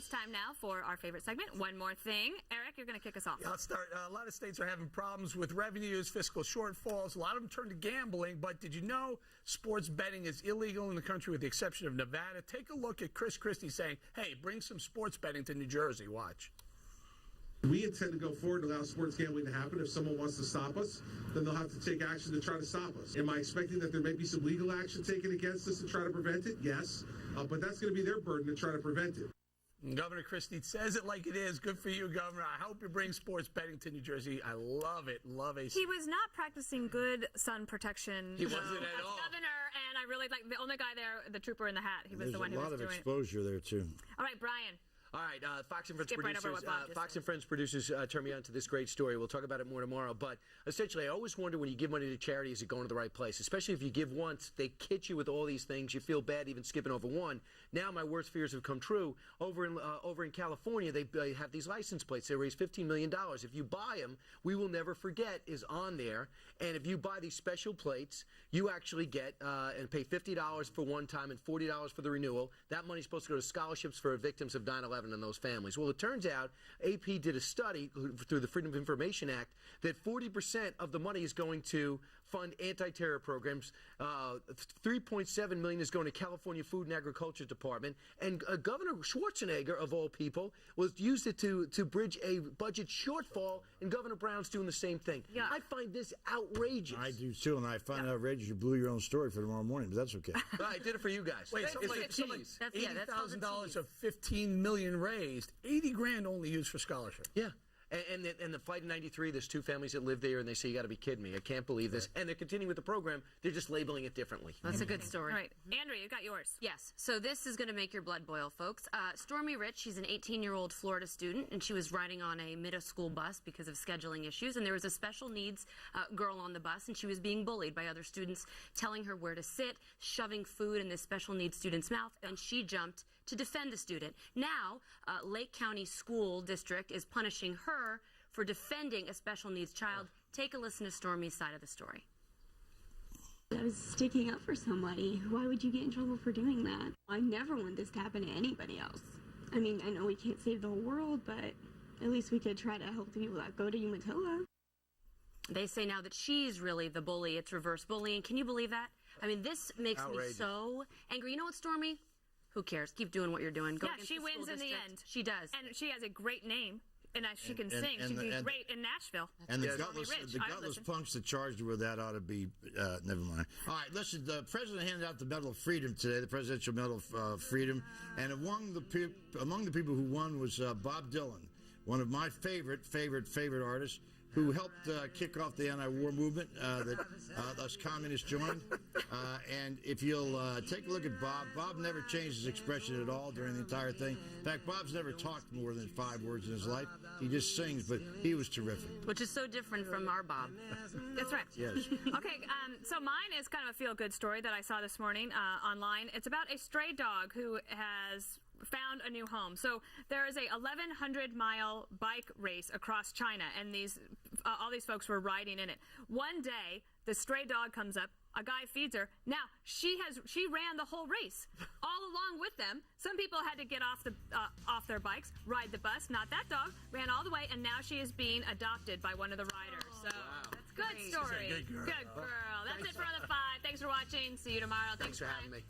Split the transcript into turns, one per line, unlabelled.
time now for our favorite segment, One More Thing. Eric, you're going to kick us off.
Yeah, I'll start. A lot of states are having problems with revenues, fiscal shortfalls. A lot of them turn to gambling. But did you know sports betting is illegal in the country with the exception of Nevada? Take a look at Chris Christie saying, hey, bring some sports betting to New Jersey. Watch.
We intend to go forward and allow sports gambling to happen. If someone wants to stop us, then they'll have to take action to try to stop us. Am I expecting that there may be some legal action taken against us to try to prevent it? Yes. But that's going to be their burden to try to prevent it.
And Governor Christie says it like it is. Good for you, Governor. I hope you bring sports betting to New Jersey. I love it. Love a.
He was not practicing good sun protection.
He wasn't at all.
Governor, and I really like the only guy there, the trooper in the hat. He was the one who was doing it.
There's a lot of exposure there, too.
All right, Brian.
All right, Fox and Friends producers turned me on to this great story. We'll talk about it more tomorrow. But essentially, I always wonder when you give money to charity, is it going to the right place? Especially if you give once, they kid you with all these things. You feel bad even skipping over one. Now my worst fears have come true. Over in California, they have these license plates. They raise $15 million. If you buy them, We Will Never Forget is on there. And if you buy these special plates, you actually get and pay $50 for one time and $40 for the renewal. That money's supposed to go to scholarships for victims of 9/11 and those families. Well, it turns out AP did a study through the Freedom of Information Act that 40% of the money is going to fund anti-terror programs. $3.7 million is going to California Food and Agriculture Department. And Governor Schwarzenegger, of all people, used it to bridge a budget shortfall, and Governor Brown's doing the same thing. Yeah. I find this outrageous.
I do, too, and I find it outrageous you blew your own story for tomorrow morning, but that's okay.
I did it for you guys.
Wait, so $80,000 of $15 million raised, 80 grand only used for scholarship.
Yeah. And the Flight 93, there's two families that live there, and they say, you got to be kidding me. I can't believe this. And they're continuing with the program. They're just labeling it differently.
That's a good story.
All right. Andrea, you got yours.
Yes. So this is going to make your blood boil, folks. Stormy Rich, she's an 18-year-old Florida student, and she was riding on a middle school bus because of scheduling issues. And there was a special needs girl on the bus, and she was being bullied by other students, telling her where to sit, shoving food in this special needs student's mouth, and she jumped to defend the student. Now, Lake County School District is punishing her for defending a special needs child. Take a listen to Stormy's side of the story.
I was sticking up for somebody. Why would you get in trouble for doing that? I never want this to happen to anybody else. I mean, I know we can't save the whole world, but at least we could try to help the people that go to Umatilla.
They say now that she's really the bully. It's reverse bullying. Can you believe that? I mean, this makes me so angry. You know what, Stormy? Who cares? Keep doing what you're doing. Go
yeah, she wins in the end.
She does.
And she has a great name. And she can sing. She'd be great in Nashville.
And the gutless punks that charged her with that ought to be, never mind. All right, listen, the president handed out the Medal of Freedom today, the Presidential Medal of Freedom. And among the people who won was Bob Dylan, one of my favorite artists, who helped kick off the anti-war movement that us communists joined. And if you'll take a look at Bob never changed his expression at all during the entire thing. In fact, Bob's never talked more than 5 words in his life. He just sings, but he was terrific.
Which is so different from our Bob.
That's right.
Yes.
Okay, so mine is kind of a feel-good story that I saw this morning online. It's about a stray dog who has found a new home. So there is a 1,100-mile bike race across China, and all these folks were riding in it. One day, the stray dog comes up. A guy feeds her. Now she ran the whole race, all along with them. Some people had to get off their bikes, ride the bus. Not that dog. Ran all the way, and now she is being adopted by one of the riders. So that's good story.
Good girl.
Good girl. That's it for On the 5. Thanks for watching. See you tomorrow.
Thanks for having me.